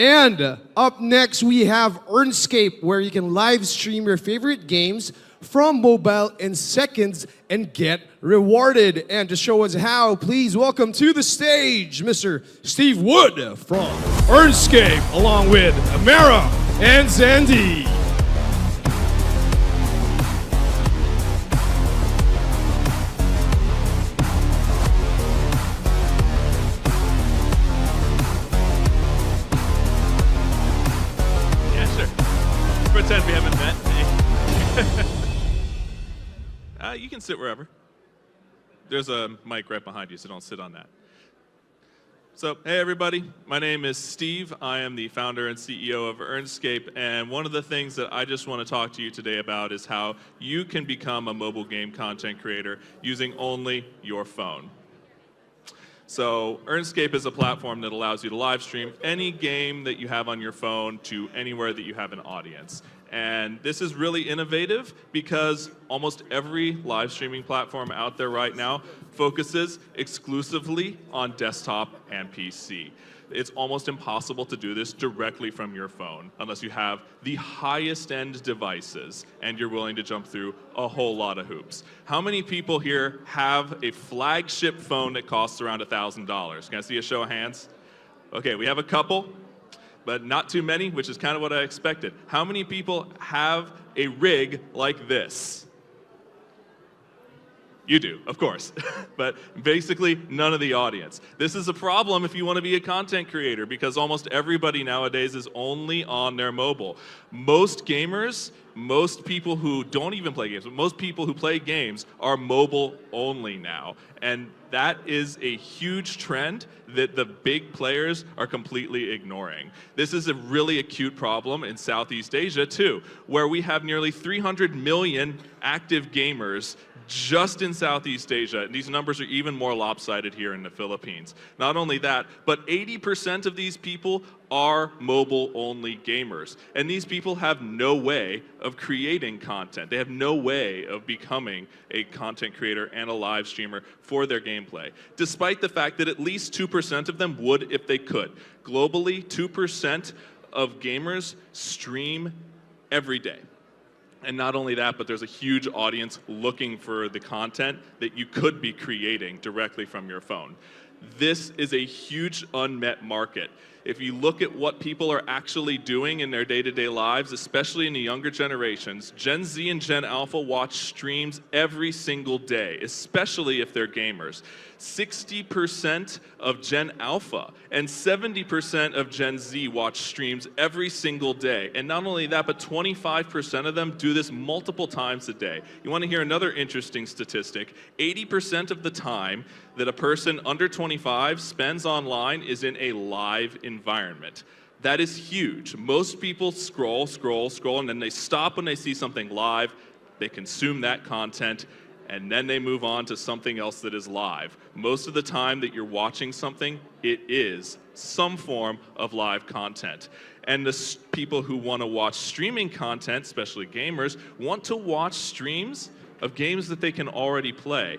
And up next, we have Earnscape, where you can live stream your favorite games from mobile in seconds and get rewarded. And to show us how, please welcome to the stage Mr. Steve Wood from Earnscape, along with Amara and Zendee. Pretend we haven't met. You can sit wherever. There's a mic right behind you, so don't sit on that. So, hey everybody, my name is Steve. I am the founder and CEO of Earnscape, and one of the things that I just want to talk to you today about is how you can become a mobile game content creator using only your phone. So Earnscape is a platform that allows you to live stream any game that you have on your phone to anywhere that you have an audience. And this is really innovative because almost every live streaming platform out there right now focuses exclusively on desktop and PC. It's almost impossible to do this directly from your phone unless you have the highest end devices and you're willing to jump through a whole lot of hoops. How many people here have a flagship phone that costs around $1,000? Can I see a show of hands? Okay, we have a couple, but not too many, which is kind of what I expected. How many people have a rig like this? You do, of course, but basically none of the audience. This is a problem if you want to be a content creator because almost everybody nowadays is only on their mobile. Most gamers, most people who don't even play games, but most people who play games are mobile only now. And that is a huge trend that the big players are completely ignoring. This is a really acute problem in Southeast Asia too, where we have nearly 300 million active gamers just in Southeast Asia, and these numbers are even more lopsided here in the Philippines. Not only that, but 80% of these people are mobile-only gamers. And these people have no way of creating content. They have no way of becoming a content creator and a live streamer for their gameplay, despite the fact that at least 2% of them would if they could. Globally, 2% of gamers stream every day. And not only that, but there's a huge audience looking for the content that you could be creating directly from your phone. This is a huge unmet market. If you look at what people are actually doing in their day-to-day lives, especially in the younger generations, Gen Z and Gen Alpha watch streams every single day, especially if they're gamers. 60% of Gen Alpha and 70% of Gen Z watch streams every single day. And not only that, but 25% of them do this multiple times a day. You want to hear another interesting statistic? 80% of the time that a person under 25 spends online is in a live environment. That is huge. Most people scroll, and then they stop when they see something live, they consume that content, and then they move on to something else that is live. Most of the time that you're watching something, it is some form of live content. And the people who want to watch streaming content, especially gamers, want to watch streams of games that they can already play.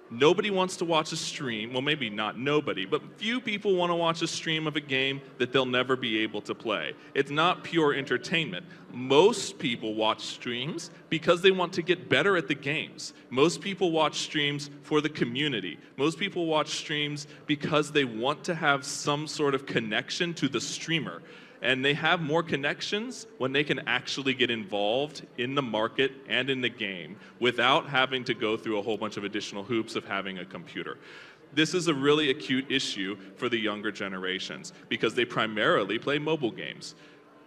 Nobody wants to watch a stream, well maybe not nobody, but few people want to watch a stream of a game that they'll never be able to play. It's not pure entertainment. Most people watch streams because they want to get better at the games. Most people watch streams for the community. Most people watch streams because they want to have some sort of connection to the streamer. And they have more connections when they can actually get involved in the market and in the game without having to go through a whole bunch of additional hoops of having a computer. This is a really acute issue for the younger generations because they primarily play mobile games.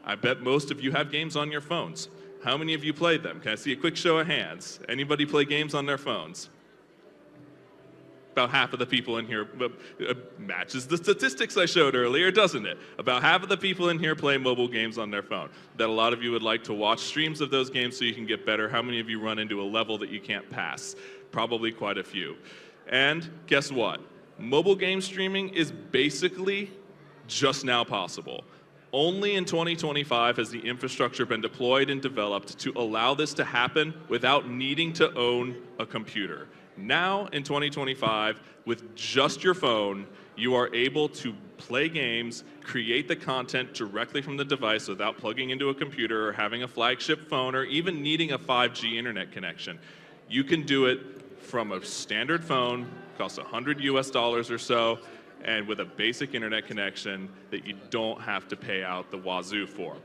I bet most of you have games on your phones. How many of you played them? Can I see a quick show of hands? Anybody play games on their phones? About half of the people in here matches the statistics I showed earlier, doesn't it? About half of the people in here play mobile games on their phone. That a lot of you would like to watch streams of those games so you can get better. How many of you run into a level that you can't pass? Probably quite a few. And guess what? Mobile game streaming is basically just now possible. Only in 2025 has the infrastructure been deployed and developed to allow this to happen without needing to own a computer. Now, in 2025, with just your phone, You are able to play games, create the content directly from the device without plugging into a computer or having a flagship phone or even needing a 5G internet connection. You can do it from a standard phone, costs $100 or so, and with a basic internet connection that you don't have to pay out the wazoo for.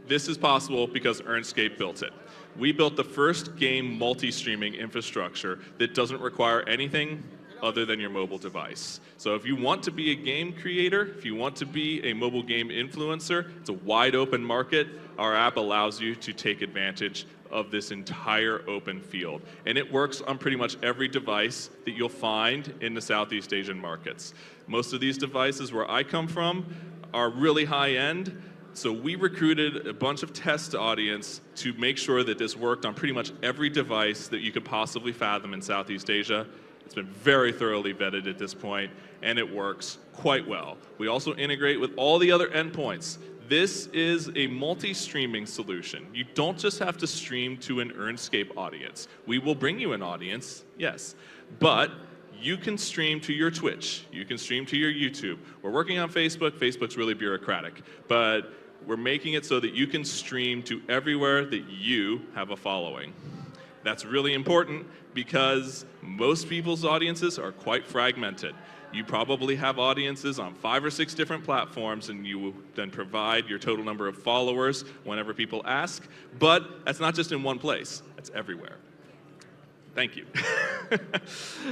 This is possible because Earnscape built it. We built the first game multi-streaming infrastructure that doesn't require anything other than your mobile device. So if you want to be a game creator, if you want to be a mobile game influencer, it's a wide open market. Our app allows you to take advantage of this entire open field. And it works on pretty much every device that you'll find in the Southeast Asian markets. Most of these devices where I come from are really high end. So we recruited a bunch of test audience to make sure that this worked on pretty much every device that you could possibly fathom in Southeast Asia. It's been very thoroughly vetted at this point, and it works quite well. We also integrate with all the other endpoints. This is a multi-streaming solution. You don't just have to stream to an Earnscape audience. We will bring you an audience, yes, but you can stream to your Twitch. You can stream to your YouTube. We're working on Facebook. Facebook's really bureaucratic, but we're making it so that you can stream to everywhere that you have a following. That's really important because most people's audiences are quite fragmented. You probably have audiences on 5 or 6 different platforms, and you then provide your total number of followers whenever people ask, but that's not just in one place, that's everywhere. Thank you.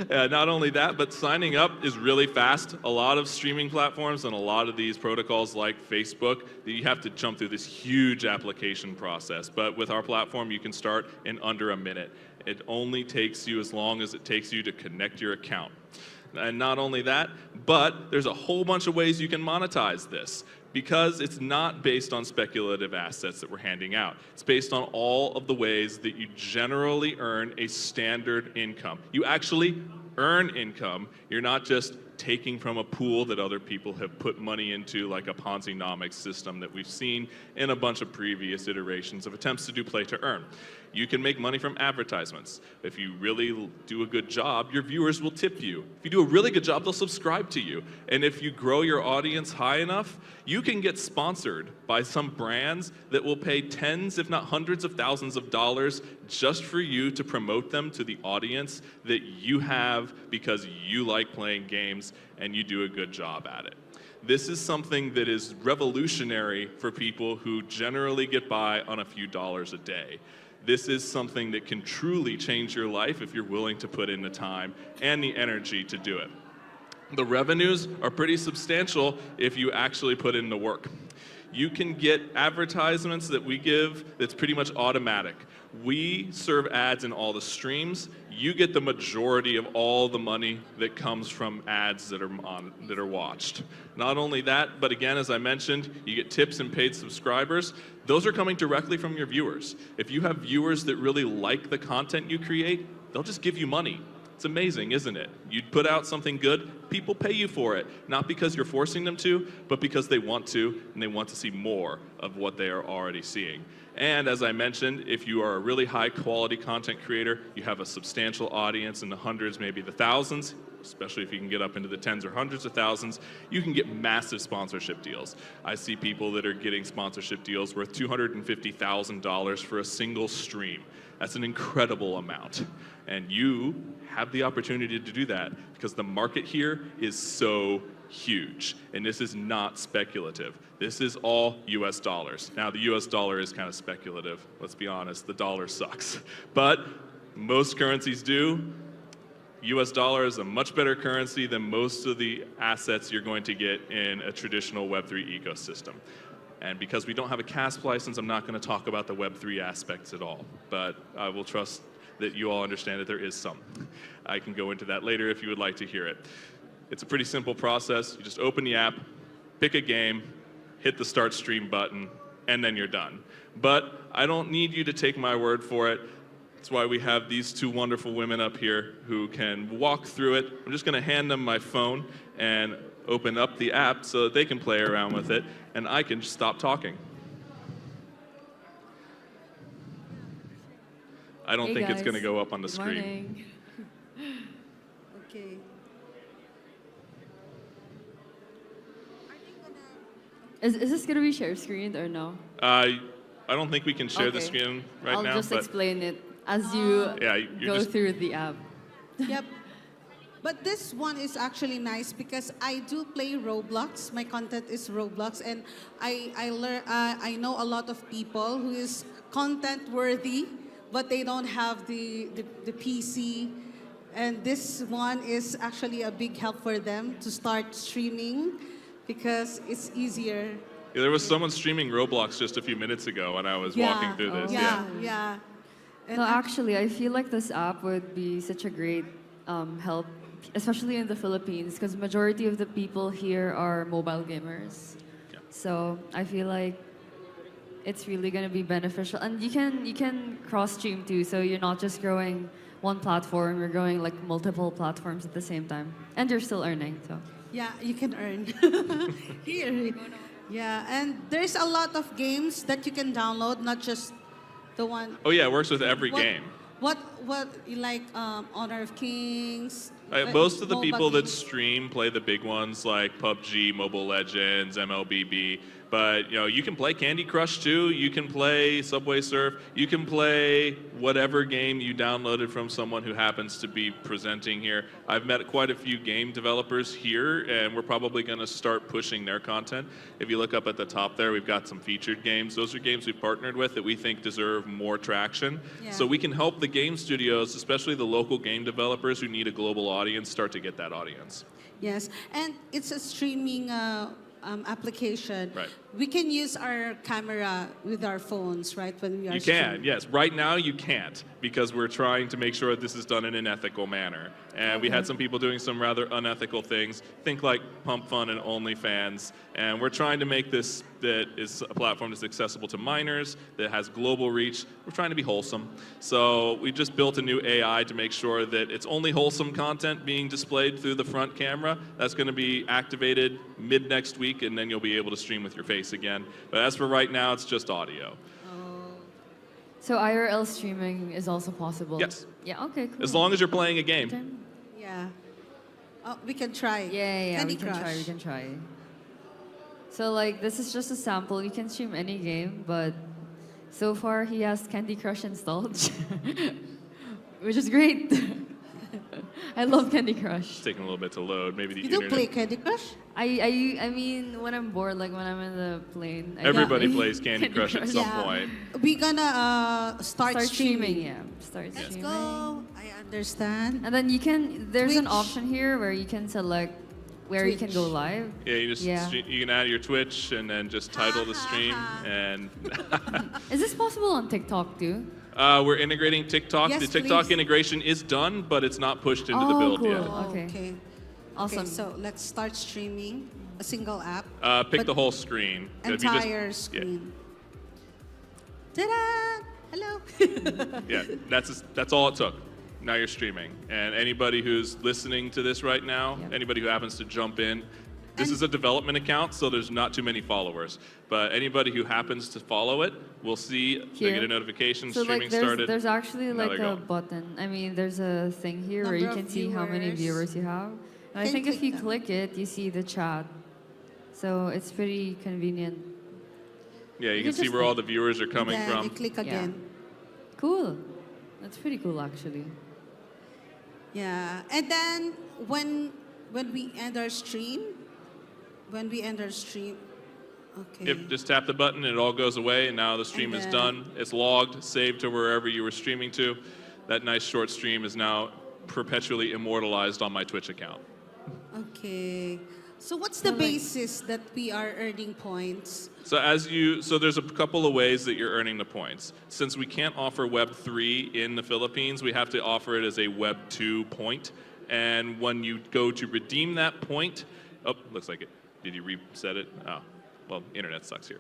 Not only that, but signing up is really fast. A lot of streaming platforms and a lot of these protocols like Facebook, you have to jump through this huge application process. But with our platform, you can start in under a minute. It only takes you as long as it takes you to connect your account. And not only that, but there's a whole bunch of ways you can monetize this, because it's not based on speculative assets that we're handing out. It's based on all of the ways that you generally earn a standard income. You actually earn income. You're not just taking from a pool that other people have put money into, like a Ponzi-nomics system that we've seen in a bunch of previous iterations of attempts to do play to earn. You can make money from advertisements. If you really do a good job, your viewers will tip you. If you do a really good job, they'll subscribe to you. And if you grow your audience high enough, you can get sponsored by some brands that will pay tens, if not hundreds of thousands of dollars just for you to promote them to the audience that you have because you like playing games and you do a good job at it. This is something that is revolutionary for people who generally get by on a few dollars a day. This is something that can truly change your life if you're willing to put in the time and the energy to do it. The revenues are pretty substantial if you actually put in the work. You can get advertisements that we give that's pretty much automatic. We serve ads in all the streams. You get the majority of all the money that comes from ads that are watched. Not only that, but again, as I mentioned, you get tips and paid subscribers. Those are coming directly from your viewers. If you have viewers that really like the content you create, they'll just give you money. It's amazing, isn't it? You put out something good, people pay you for it. Not because you're forcing them to, but because they want to, and they want to see more of what they are already seeing. And as I mentioned, if you are a really high quality content creator, you have a substantial audience in the hundreds, maybe the thousands, especially if you can get up into the tens or hundreds of thousands, you can get massive sponsorship deals. I see people that are getting sponsorship deals worth $250,000 for a single stream. That's an incredible amount. And you have the opportunity to do that because the market here is so huge. And this is not speculative. This is all US dollars. Now, the US dollar is kind of speculative. Let's be honest, the dollar sucks. But most currencies do. US dollar is a much better currency than most of the assets you're going to get in a traditional Web3 ecosystem. And because we don't have a CASP license, I'm not going to talk about the Web3 aspects at all. But I will trust that you all understand that there is some. I can go into that later if you would like to hear it. It's a pretty simple process. You just open the app, pick a game, hit the start stream button, and then you're done. But I don't need you to take my word for it. That's why we have these two wonderful women up here who can walk through it. I'm just going to hand them my phone and open up the app so that they can play around with it, and I can just stop talking. I don't think it's going to go up on the screen. Okay. Is this gonna be share screen or no? I don't think we can share the Okay. screen right I'll now, just but explain it as you yeah, you're go just through the app. Yep. But this one is actually nice because I do play Roblox. My content is Roblox, and I know a lot of people who is content worthy, but they don't have the PC. And this one is actually a big help for them to start streaming because it's easier. yeah, there was someone streaming Roblox just a few minutes ago when I was walking through this. Yeah, yeah. And No, actually, I feel like this app would be such a great help, especially in the Philippines, because majority of the people here are mobile gamers. Yeah. So I feel like it's really gonna be beneficial, and you can cross stream too. So you're not just growing one platform; you're growing like multiple platforms at the same time, and you're still earning. So yeah, you can earn. Here. Yeah, and there's a lot of games that you can download, not just the one. Oh yeah, it works with every What, game. what you like? Honor of Kings. Most of the MOBA people that games. stream play the big ones like PUBG, Mobile Legends, MLBB. But you can play Candy Crush too. You can play Subway Surf. You can play whatever game you downloaded from someone who happens to be presenting here. I've met quite a few game developers here, and we're probably going to start pushing their content. If you look up at the top there, we've got some featured games. Those are games we've partnered with that we think deserve more traction. Yeah. So we can help the game studios, especially the local game developers who need a global audience, start to get that audience. Yes, and it's a streaming application. Right. We can use our camera with our phones, right? When we are You can, streaming. yes. Right now you can't because we're trying to make sure that this is done in an ethical manner. And we had some people doing some rather unethical things. Think like Pump Fun and OnlyFans. And we're trying to make this that is a platform that's accessible to minors, that has global reach. We're trying to be wholesome. So we just built a new AI to make sure that it's only wholesome content being displayed through the front camera. That's going to be activated mid next week, and then you'll be able to stream with your face again. But as for right now, it's just audio. so IRL streaming is also possible. Yes. Yeah. Okay. Cool. As long as you're playing a game. Okay. Yeah. Oh, we can try. Yeah. Candy We can Crush. try. We can try. So like this is just a sample. You can stream any game, but so far he has Candy Crush installed, which is great. I love Candy Crush. It's taking a little bit to load. Maybe the You don't play internet. Candy Crush? I mean when I'm bored, like when I'm in the plane. I Everybody play plays Candy Crush at some point. We're gonna start, Start streaming. streaming. Yeah. Start Let's streaming. go. I understand. And then you can. There's an Twitch. option here where you can select where you can go Twitch. live. Yeah, you just Yeah. you can add your Twitch and then just title the stream. And Is this possible on TikTok too? we're integrating TikTok. Yes, The TikTok please. integration is done, but it's not pushed into the Oh, build cool. yet. Oh, Okay. Okay, Awesome. so let's start streaming a single app. Pick But the whole screen. If you just- Entire screen. Ta-da! Hello. Yeah, that's all it took. Now you're streaming. And anybody who's listening to this right now, Yep. anybody who happens to jump in, this And- is a development account, so there's not too many followers. But anybody who happens to follow it will see, they Here. get a notification, So streaming like there's started. there's actually Now like they're a going. button. I mean there's a thing here where you Number can of see how many viewers. viewers you have. And I Can think if click you them. click it, you see the chat. So it's pretty convenient. Yeah, you You can can see just where all click. the viewers are coming Then from. you click Yeah. again. Cool. That's pretty cool actually. Yeah. And then when we end our stream, okay. Yep, just tap the button and it all goes away, and now the stream And is then- done. It's logged, saved to wherever you were streaming to. That nice short stream is now perpetually immortalized on my Twitch account. Okay. So what's the So, like- basis that we are earning points? So there's a couple of ways that you're earning the points. Since we can't offer Web 3 in the Philippines, we have to offer it as a Web 2 point. And when you go to redeem that point, oh, looks like it. Did you reset it? Oh, well, internet sucks here.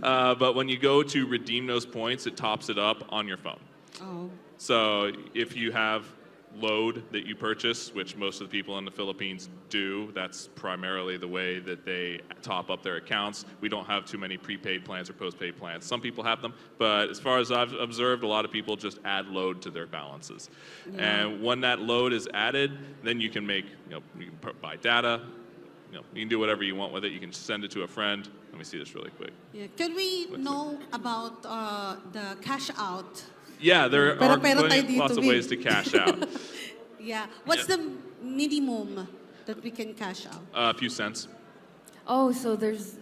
But when you go to redeem those points, it tops it up on your phone. Oh. So if you have load that you purchase, which most of the people in the Philippines do, that's primarily the way that they top up their accounts. We don't have too many prepaid plans or postpaid plans. Some people have them, but as far as I've observed, a lot of people just add load to their balances. And when that load is added, then you can make, you can buy data, you can do whatever you want with it. You can send it to a friend. Let me see this really quick. Yeah. Can we know about the cash out? Yeah, there are Pero tayo dito, lots of Vin. ways to cash out. Yeah. What's the minimum that we can cash out? A few cents. Oh, so there's,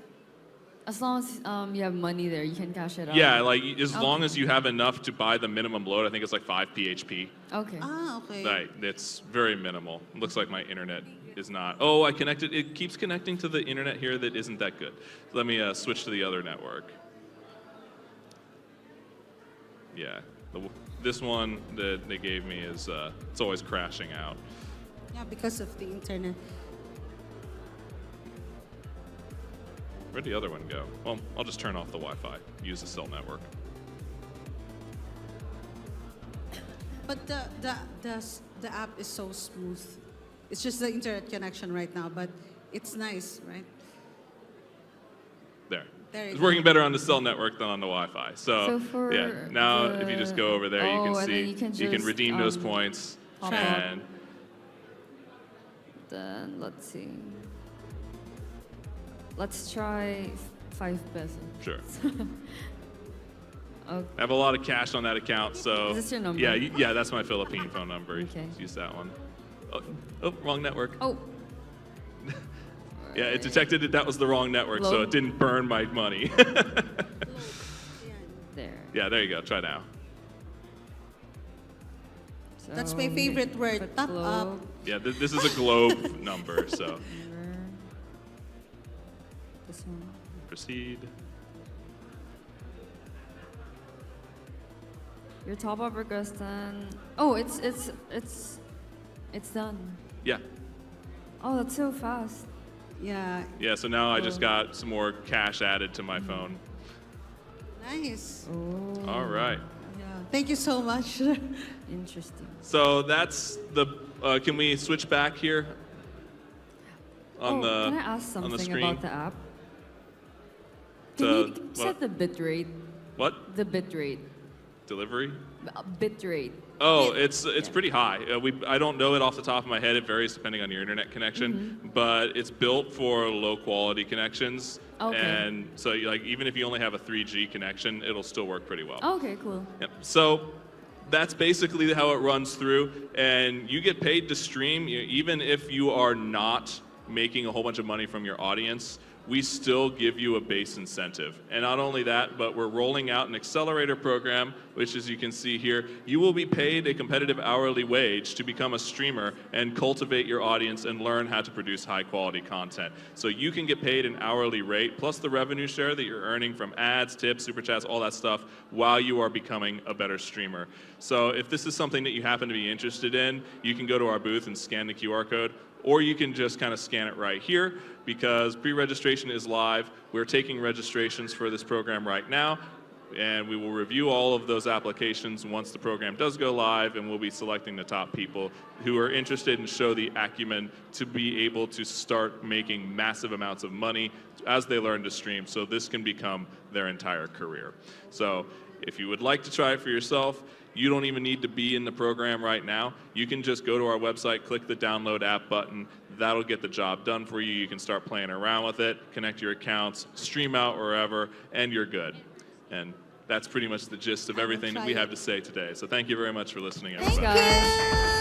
as long as you have money there, you can cash it out. Yeah, like as long Okay. as you have enough to buy the minimum load, I think it's like 5 PHP. Okay. Ah, okay. Right, it's very minimal. It looks like my internet is not. Oh, I connected. It keeps connecting to the internet here that isn't that good. Let me switch to the other network. Yeah, this one that they gave me is it's always crashing out. Yeah, because of the internet. Where'd the other one go? Well, I'll just turn off the Wi-Fi. Use the cell network. But the app is so smooth. It's just the internet connection right now, but it's nice, right? There. There you It's go. working better on the cell network than on the Wi-Fi. So for yeah, now if you the- just go over there, you Oh, can and see then you can you can just, redeem those points. pop And Then let's see. Let's try 5 pesos. sure. Okay. I have a lot of cash on that account, so Is this your number? yeah, yeah, that's my Philippine phone number. Okay. Just use that one. Oh, wrong network. Oh. Yeah, it detected that was the wrong network, so Low. it didn't burn my money. There. Yeah, there you go. Try now. That's my So, favorite word, put top globe, up. Yeah, this is a globe number, so number. This one. proceed. Your top up request then. Oh, it's done. Yeah, Oh, that's so fast. Yeah, yeah. So now I just got some more cash added to my phone. nice. Oh. All right. Yeah. Thank you so much. Interesting. So that's the. Can we switch back here? On the Can I ask on the something screen. about the app? Can To- you set the bit rate? What The bit rate. delivery? Bit rate. Oh, Bit. it's Yeah. pretty high. I don't know it off the top of my head. It varies depending on your internet connection, Mm-hmm. but it's built for low quality connections. Okay. And so like even if you only have a 3G connection, it'll still work pretty well. Okay, cool. Yep. So that's basically how it runs through, and you get paid to stream even if you are not making a whole bunch of money from your audience. We still give you a base incentive. And not only that, but we're rolling out an accelerator program, which as you can see here, you will be paid a competitive hourly wage to become a streamer and cultivate your audience and learn how to produce high quality content. So you can get paid an hourly rate plus the revenue share that you're earning from ads, tips, super chats, all that stuff while you are becoming a better streamer. So if this is something that you happen to be interested in, you can go to our booth and scan the QR code, or you can just kind of scan it right here because pre-registration is live. We're taking registrations for this program right now, and we will review all of those applications once the program does go live, and we'll be selecting the top people who are interested and show the acumen to be able to start making massive amounts of money as they learn to stream, so this can become their entire career. So if you would like to try it for yourself, you don't even need to be in the program right now. You can just go to our website, click the download app button. That'll get the job done for you. You can start playing around with it, connect your accounts, stream out wherever, and you're good. And that's pretty much the gist of everything that we have to say today. So thank you very much for listening, Thanks, everybody. guys.